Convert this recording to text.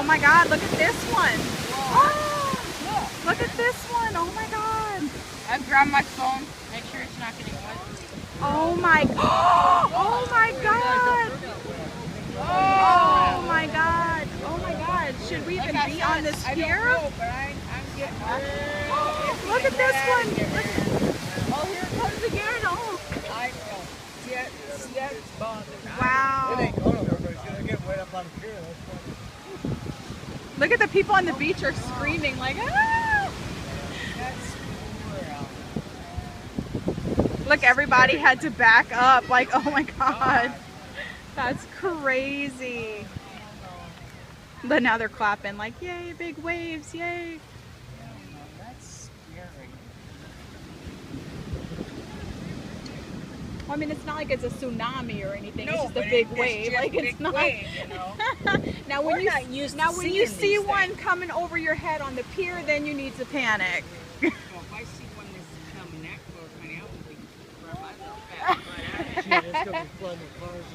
Oh my God, look at this one. Oh, look at this one. Oh my God. I've grabbed my phone. Make sure it's not getting wet. Oh my, oh my God. Oh my God. Oh my God. Should we even be on this pier? Look at this one. Oh, here it comes again. Oh. Wow. Look at the people on the beach are screaming like, ah! Look, everybody had to back up like, oh my God. That's crazy. But now they're clapping like, yay, big waves, yay. That's scary. Well, I mean, it's not like it's a tsunami or anything. No, it's just a but big it's wave. just Like, it's big not. wave, you know? Now, when We're you not see used to one seeing these coming over your head on the pier, then you need to panic. So if I see one that's coming that close, honey, I will be right myself back. Shit, it's gonna be flooding the cars.